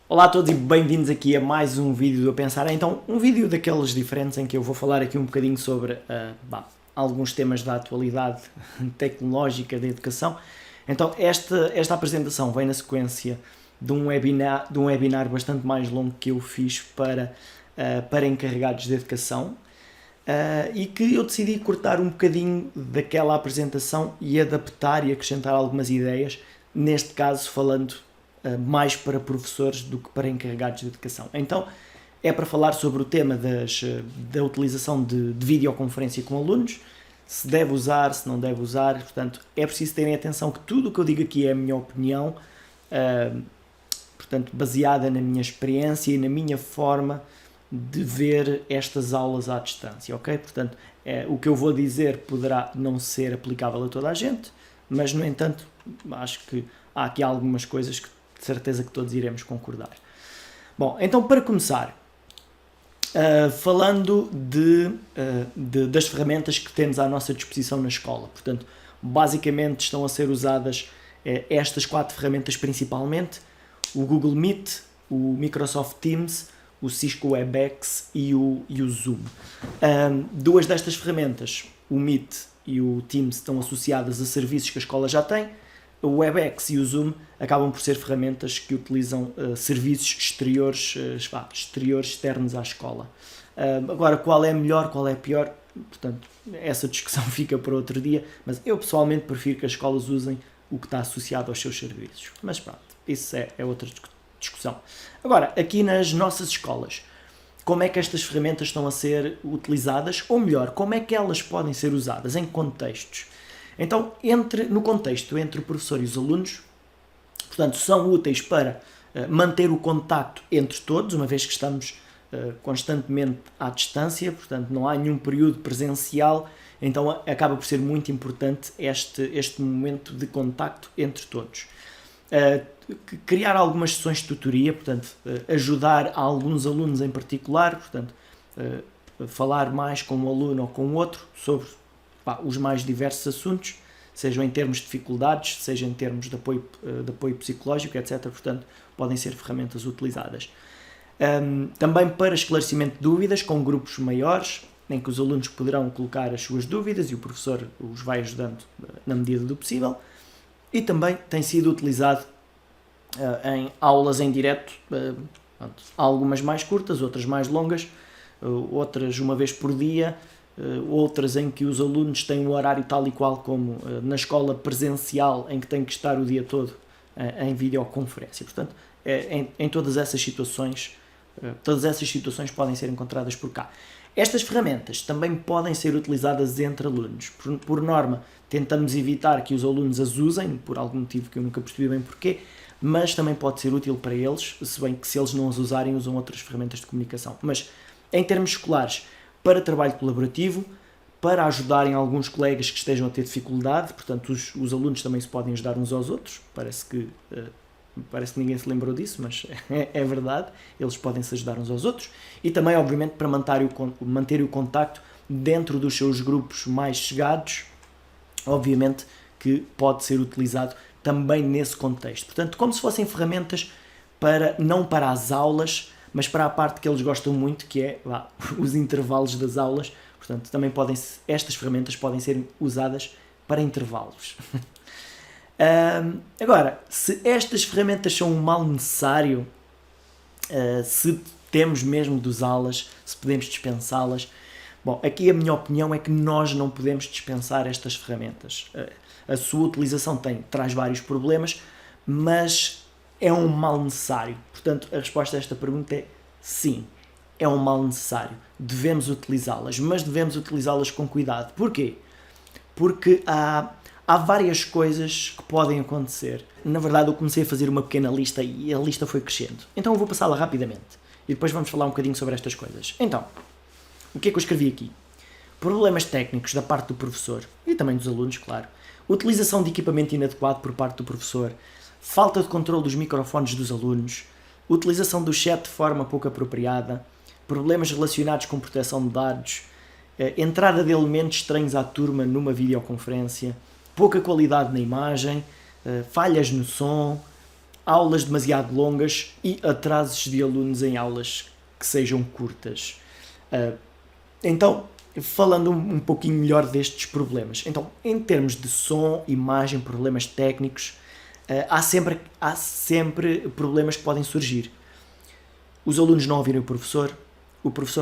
Olá a todos e bem-vindos aqui a mais um vídeo do A Pensar. Então, um vídeo daqueles diferentes em que eu vou falar aqui um bocadinho sobre alguns temas da atualidade tecnológica da educação. Então, esta apresentação vem na sequência de um webinar bastante mais longo que eu fiz para encarregados de educação e que eu decidi cortar um bocadinho daquela apresentação e adaptar e acrescentar algumas ideias, neste caso falando mais para professores do que para encarregados de educação. Então, é para falar sobre o tema da utilização de videoconferência com alunos, se deve usar, se não deve usar. Portanto, é preciso terem atenção que tudo o que eu digo aqui é a minha opinião, portanto, baseada na minha experiência e na minha forma de ver estas aulas à distância, ok? Portanto, o que eu vou dizer poderá não ser aplicável a toda a gente, mas, no entanto, acho que há aqui algumas coisas que de certeza que todos iremos concordar. Bom, então para começar, falando das ferramentas que temos à nossa disposição na escola. Portanto, basicamente estão a ser usadas estas 4 ferramentas principalmente: o Google Meet, o Microsoft Teams, o Cisco Webex e o Zoom. 2 destas ferramentas, o Meet e o Teams, estão associadas a serviços que a escola já tem. O Webex e o Zoom acabam por ser ferramentas que utilizam serviços exteriores, externos à escola. Agora, qual é melhor, qual é pior? Portanto, essa discussão fica para outro dia, mas eu pessoalmente prefiro que as escolas usem o que está associado aos seus serviços. Mas pronto, isso é outra discussão. Agora, aqui nas nossas escolas, como é que estas ferramentas estão a ser utilizadas? Ou melhor, como é que elas podem ser usadas? Em contextos? Então, no contexto entre o professor e os alunos, portanto, são úteis para manter o contacto entre todos, uma vez que estamos constantemente à distância, portanto, não há nenhum período presencial, então acaba por ser muito importante este momento de contacto entre todos. Criar algumas sessões de tutoria, portanto, ajudar alguns alunos em particular, portanto, falar mais com um aluno ou com outro sobre os mais diversos assuntos, sejam em termos de dificuldades, seja em termos de apoio psicológico, etc. Portanto, podem ser ferramentas utilizadas. Também para esclarecimento de dúvidas, com grupos maiores, em que os alunos poderão colocar as suas dúvidas e o professor os vai ajudando na medida do possível. E também tem sido utilizado em aulas em direto, algumas mais curtas, outras mais longas, outras uma vez por dia, outras em que os alunos têm um horário tal e qual como na escola presencial, em que têm que estar o dia todo em videoconferência. Portanto, em todas essas situações podem ser encontradas por cá. Estas ferramentas também podem ser utilizadas entre alunos. Por norma, tentamos evitar que os alunos as usem, por algum motivo que eu nunca percebi bem porquê, mas também pode ser útil para eles, se bem que se eles não as usarem, usam outras ferramentas de comunicação. Mas, em termos escolares, para trabalho colaborativo, para ajudarem alguns colegas que estejam a ter dificuldade, portanto os alunos também se podem ajudar uns aos outros, parece que ninguém se lembrou disso, mas é verdade, eles podem se ajudar uns aos outros, e também obviamente para manter o contacto dentro dos seus grupos mais chegados, obviamente que pode ser utilizado também nesse contexto. Portanto, como se fossem ferramentas não para as aulas, mas para a parte que eles gostam muito, que é os intervalos das aulas. Portanto, também estas ferramentas podem ser usadas para intervalos. Agora, se estas ferramentas são um mal necessário, se temos mesmo de usá-las, se podemos dispensá-las, bom, aqui a minha opinião é que nós não podemos dispensar estas ferramentas. A sua utilização traz vários problemas, mas é um mal necessário. Portanto, a resposta a esta pergunta é sim, é um mal necessário. Devemos utilizá-las, mas devemos utilizá-las com cuidado. Porquê? Porque há várias coisas que podem acontecer. Na verdade, eu comecei a fazer uma pequena lista e a lista foi crescendo. Então eu vou passá-la rapidamente e depois vamos falar um bocadinho sobre estas coisas. Então, o que é que eu escrevi aqui? Problemas técnicos da parte do professor e também dos alunos, claro. Utilização de equipamento inadequado por parte do professor. Falta de controle dos microfones dos alunos. Utilização do chat de forma pouco apropriada. Problemas relacionados com proteção de dados. Entrada de elementos estranhos à turma numa videoconferência. Pouca qualidade na imagem. Falhas no som. aulas demasiado longas e atrasos de alunos em aulas que sejam curtas. Então, falando um pouquinho melhor destes problemas. Então, em termos de som, imagem, problemas técnicos, há sempre problemas que podem surgir. Os alunos não ouvirem o professor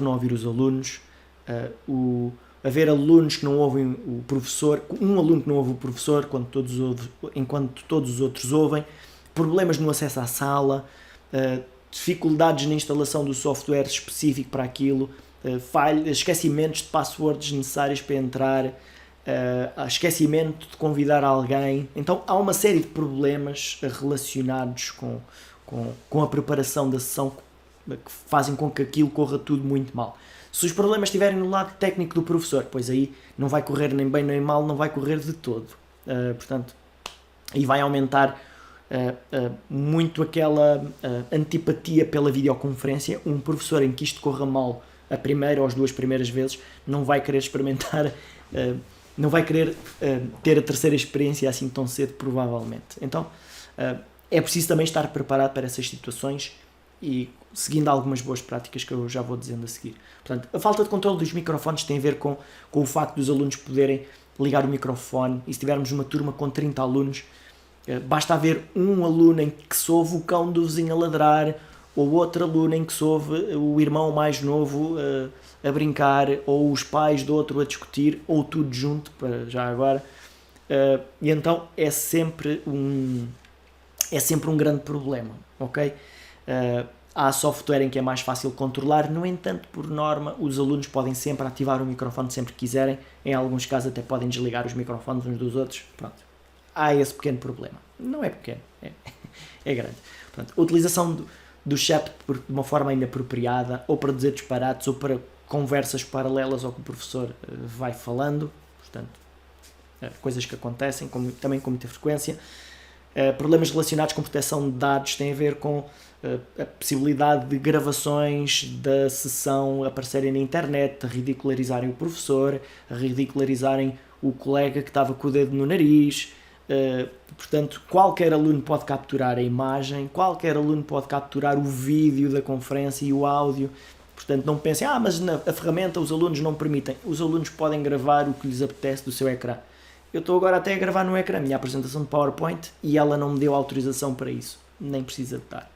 não ouvir os alunos, haver alunos que não ouvem o professor, um aluno que não ouve o professor enquanto todos os outros ouvem, problemas no acesso à sala, dificuldades na instalação do software específico para aquilo, esquecimentos de passwords necessários para entrar, esquecimento de convidar alguém. Então há uma série de problemas relacionados com a preparação da sessão que fazem com que aquilo corra tudo muito mal. Se os problemas estiverem no lado técnico do professor, pois aí não vai correr nem bem nem mal, não vai correr de todo. Portanto, e vai aumentar muito aquela antipatia pela videoconferência. Um professor em que isto corra mal a primeira ou as duas primeiras vezes não vai querer experimentar, não vai querer ter a terceira experiência assim tão cedo, provavelmente. Então é preciso também estar preparado para essas situações e seguindo algumas boas práticas que eu já vou dizendo a seguir. Portanto, a falta de controle dos microfones tem a ver com o facto dos alunos poderem ligar o microfone, e se tivermos uma turma com 30 alunos, basta haver um aluno em que se ouve o cão do vizinho a ladrar, ou outro aluno em que se ouve o irmão mais novo a brincar, ou os pais do outro a discutir, ou tudo junto, para já agora. E então é sempre um grande problema, ok? Há software em que é mais fácil controlar, no entanto, por norma, os alunos podem sempre ativar o microfone sempre que quiserem, em alguns casos até podem desligar os microfones uns dos outros, pronto. Há esse pequeno problema. Não é pequeno, é grande. Portanto, a utilização do chat de uma forma inapropriada, ou para dizer disparates, ou para conversas paralelas ao que o professor vai falando, portanto, coisas que acontecem também com muita frequência. Problemas relacionados com proteção de dados têm a ver com a possibilidade de gravações da sessão aparecerem na internet, a ridicularizarem o professor, a ridicularizarem o colega que estava com o dedo no nariz. Portanto, qualquer aluno pode capturar a imagem, qualquer aluno pode capturar o vídeo da conferência e o áudio. Portanto, não pensem, mas a ferramenta os alunos não permitem. Os alunos podem gravar o que lhes apetece do seu ecrã. Eu estou agora até a gravar no ecrã a minha apresentação de PowerPoint e ela não me deu autorização para isso. Nem precisa de dar.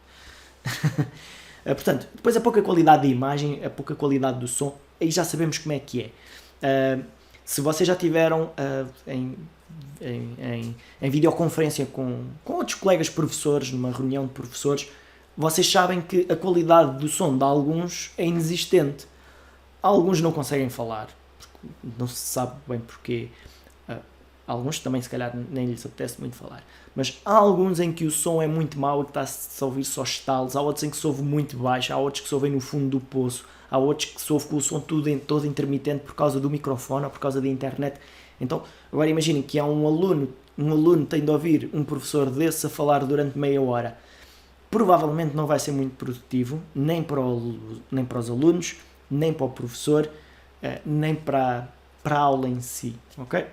Portanto, depois a pouca qualidade da imagem, a pouca qualidade do som, aí já sabemos como é que é. Se vocês já tiveram em videoconferência com outros colegas professores, numa reunião de professores, vocês sabem que a qualidade do som de alguns é inexistente. Alguns não conseguem falar, não se sabe bem porquê. Alguns também, se calhar, nem lhes apetece muito falar. Mas há alguns em que o som é muito mau e que está-se a ouvir só estalos. Há outros em que se ouve muito baixo. Há outros que se ouvem no fundo do poço. Há outros que se ouve com o som todo intermitente por causa do microfone ou por causa da internet. Então, agora imaginem que há um aluno tem de ouvir um professor desse a falar durante meia hora. Provavelmente não vai ser muito produtivo, nem para os alunos, nem para o professor, nem para a aula em si, ok?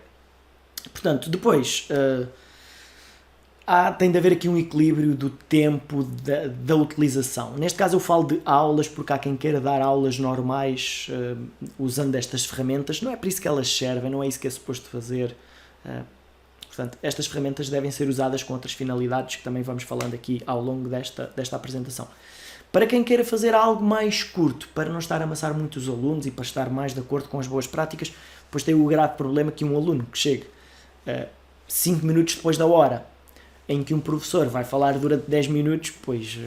Portanto, depois tem de haver aqui um equilíbrio do tempo da utilização. Neste caso eu falo de aulas, porque há quem queira dar aulas normais usando estas ferramentas. Não é para isso que elas servem, não é isso que é suposto fazer. Portanto, estas ferramentas devem ser usadas com outras finalidades que também vamos falando aqui ao longo desta apresentação. Para quem queira fazer algo mais curto, para não estar a amassar muito os alunos e para estar mais de acordo com as boas práticas, pois tem o grave problema que um aluno que chegue 5 minutos depois da hora, em que um professor vai falar durante 10 minutos, pois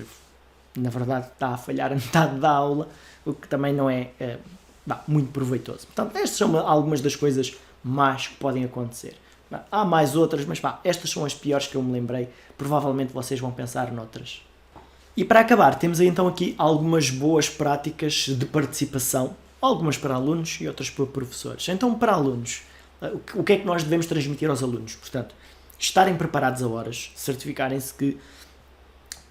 na verdade está a falhar a metade da aula, o que também não é muito proveitoso. Portanto, estas são algumas das coisas más que podem acontecer. Há mais outras, mas estas são as piores que eu me lembrei. Provavelmente vocês vão pensar noutras. E para acabar, temos aí então aqui algumas boas práticas de participação, algumas para alunos e outras para professores. Então, para alunos, o que é que nós devemos transmitir aos alunos? Portanto, estarem preparados a horas, certificarem-se que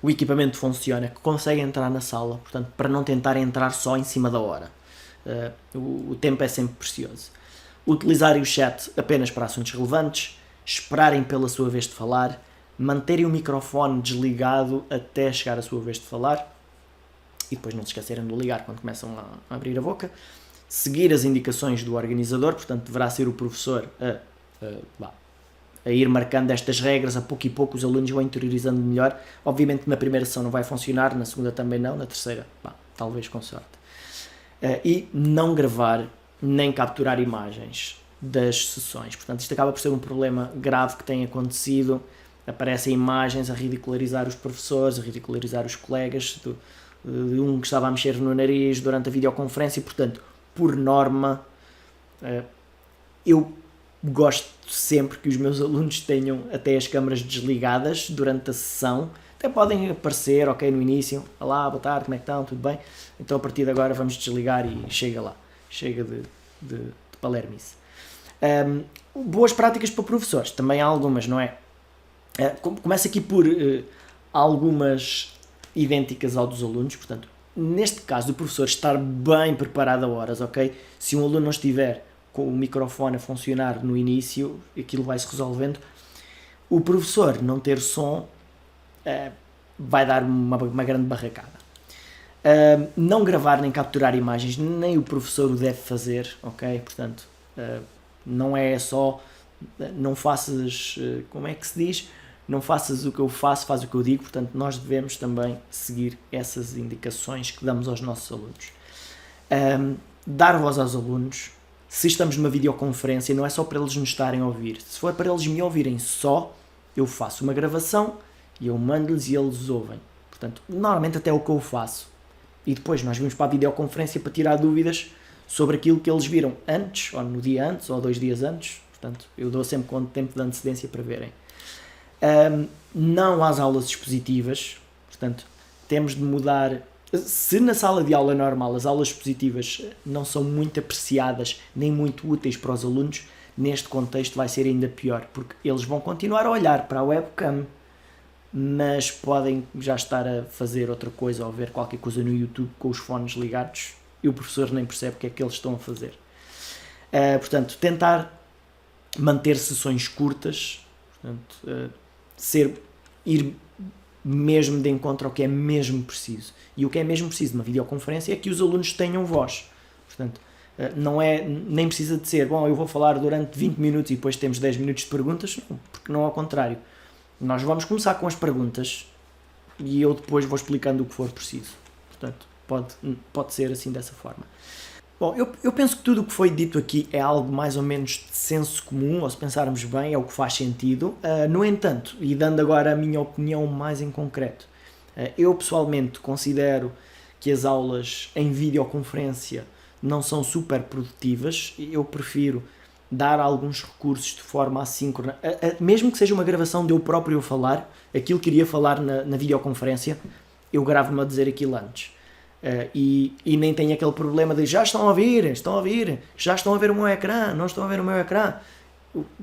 o equipamento funciona, que conseguem entrar na sala, portanto, para não tentar entrar só em cima da hora. O tempo é sempre precioso. Utilizarem o chat apenas para assuntos relevantes, esperarem pela sua vez de falar, manterem o microfone desligado até chegar a sua vez de falar e depois não se esquecerem de o ligar quando começam a abrir a boca. Seguir as indicações do organizador, portanto deverá ser o professor a ir marcando estas regras, a pouco e pouco os alunos vão interiorizando melhor. Obviamente na primeira sessão não vai funcionar, na segunda também não, na terceira, talvez com sorte. E não gravar nem capturar imagens das sessões. Portanto, isto acaba por ser um problema grave que tem acontecido. Aparecem imagens a ridicularizar os professores, a ridicularizar os colegas, de um que estava a mexer no nariz durante a videoconferência, e, portanto, por norma, eu gosto sempre que os meus alunos tenham até as câmaras desligadas durante a sessão. Até podem aparecer, ok, no início, olá, boa tarde, como é que estão, tudo bem? Então a partir de agora vamos desligar e chega lá, chega de palermice. Boas práticas para professores, também há algumas, não é? Começa aqui por algumas idênticas ao dos alunos, portanto, neste caso o professor estar bem preparado a horas, ok? Se um aluno não estiver com o microfone a funcionar no início, aquilo vai-se resolvendo. O professor não ter som vai dar uma grande barracada. Não gravar nem capturar imagens, nem o professor o deve fazer, ok? Portanto, não é só, não faças, como é que se diz? Não faças o que eu faço, faz o que eu digo. Portanto, nós devemos também seguir essas indicações que damos aos nossos alunos. Dar voz aos alunos. Se estamos numa videoconferência, não é só para eles nos estarem a ouvir. Se for para eles me ouvirem só, eu faço uma gravação e eu mando-lhes e eles ouvem. Portanto, normalmente até é o que eu faço. E depois nós vamos para a videoconferência para tirar dúvidas sobre aquilo que eles viram antes, ou no dia antes, ou 2 dias antes. Portanto, eu dou sempre quanto tempo de antecedência para verem. Não às aulas expositivas. Portanto, temos de mudar. Se na sala de aula normal as aulas expositivas não são muito apreciadas nem muito úteis para os alunos, neste contexto vai ser ainda pior, porque eles vão continuar a olhar para a webcam, mas podem já estar a fazer outra coisa ou ver qualquer coisa no YouTube com os fones ligados e o professor nem percebe o que é que eles estão a fazer. Portanto, tentar manter sessões curtas, portanto, ir mesmo de encontro ao que é mesmo preciso. E o que é mesmo preciso numa videoconferência é que os alunos tenham voz. Portanto, nem precisa de ser, bom, eu vou falar durante 20 minutos e depois temos 10 minutos de perguntas, não, porque não é ao contrário. Nós vamos começar com as perguntas e eu depois vou explicando o que for preciso. Portanto, pode ser assim dessa forma. Bom, eu penso que tudo o que foi dito aqui é algo mais ou menos de senso comum, ou se pensarmos bem, é o que faz sentido. No entanto, e dando agora a minha opinião mais em concreto, eu pessoalmente considero que as aulas em videoconferência não são super produtivas. Eu prefiro dar alguns recursos de forma assíncrona, mesmo que seja uma gravação de eu próprio a falar, aquilo que iria falar na videoconferência, eu gravo-me a dizer aquilo antes. E nem tenho aquele problema de já estão a ouvir, já estão a ver o meu ecrã, não estão a ver o meu ecrã.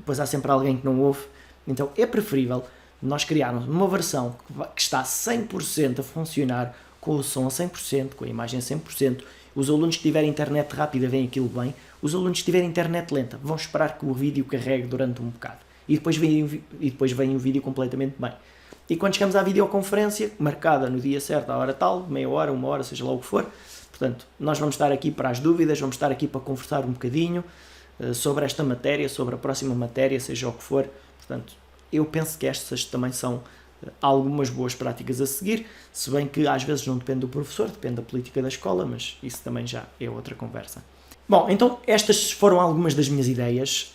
Pois há sempre alguém que não ouve. Então é preferível nós criarmos uma versão que está 100% a funcionar, com o som a 100%, com a imagem a 100%. Os alunos que tiverem internet rápida veem aquilo bem. Os alunos que tiverem internet lenta vão esperar que o vídeo carregue durante um bocado. E depois vem o vídeo completamente bem. E quando chegamos à videoconferência, marcada no dia certo, à hora tal, meia hora, 1 hora, seja lá o que for, portanto, nós vamos estar aqui para as dúvidas, vamos estar aqui para conversar um bocadinho sobre esta matéria, sobre a próxima matéria, seja o que for. Portanto, eu penso que estas também são algumas boas práticas a seguir, se bem que às vezes não depende do professor, depende da política da escola, mas isso também já é outra conversa. Bom, então estas foram algumas das minhas ideias.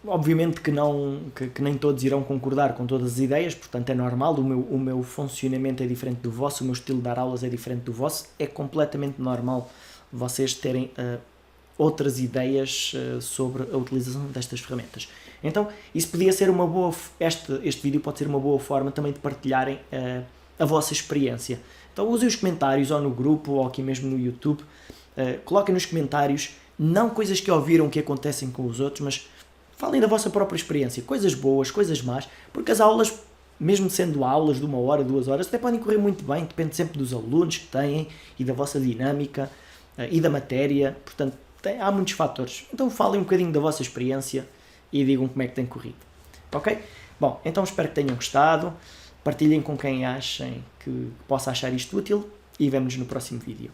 Obviamente que nem todos irão concordar com todas as ideias, portanto é normal, o meu funcionamento é diferente do vosso, o meu estilo de dar aulas é diferente do vosso, é completamente normal vocês terem outras ideias sobre a utilização destas ferramentas. Então, isso podia ser uma boa, este vídeo pode ser uma boa forma também de partilharem a vossa experiência. Então usem os comentários ou no grupo ou aqui mesmo no YouTube. Coloquem nos comentários, não coisas que ouviram que acontecem com os outros, mas falem da vossa própria experiência, coisas boas, coisas más, porque as aulas, mesmo sendo aulas de 1 hora, 2 horas, até podem correr muito bem, depende sempre dos alunos que têm e da vossa dinâmica e da matéria, portanto há muitos fatores. Então falem um bocadinho da vossa experiência e digam como é que tem corrido. Ok? Bom, então espero que tenham gostado, partilhem com quem achem que possa achar isto útil e vemo-nos no próximo vídeo.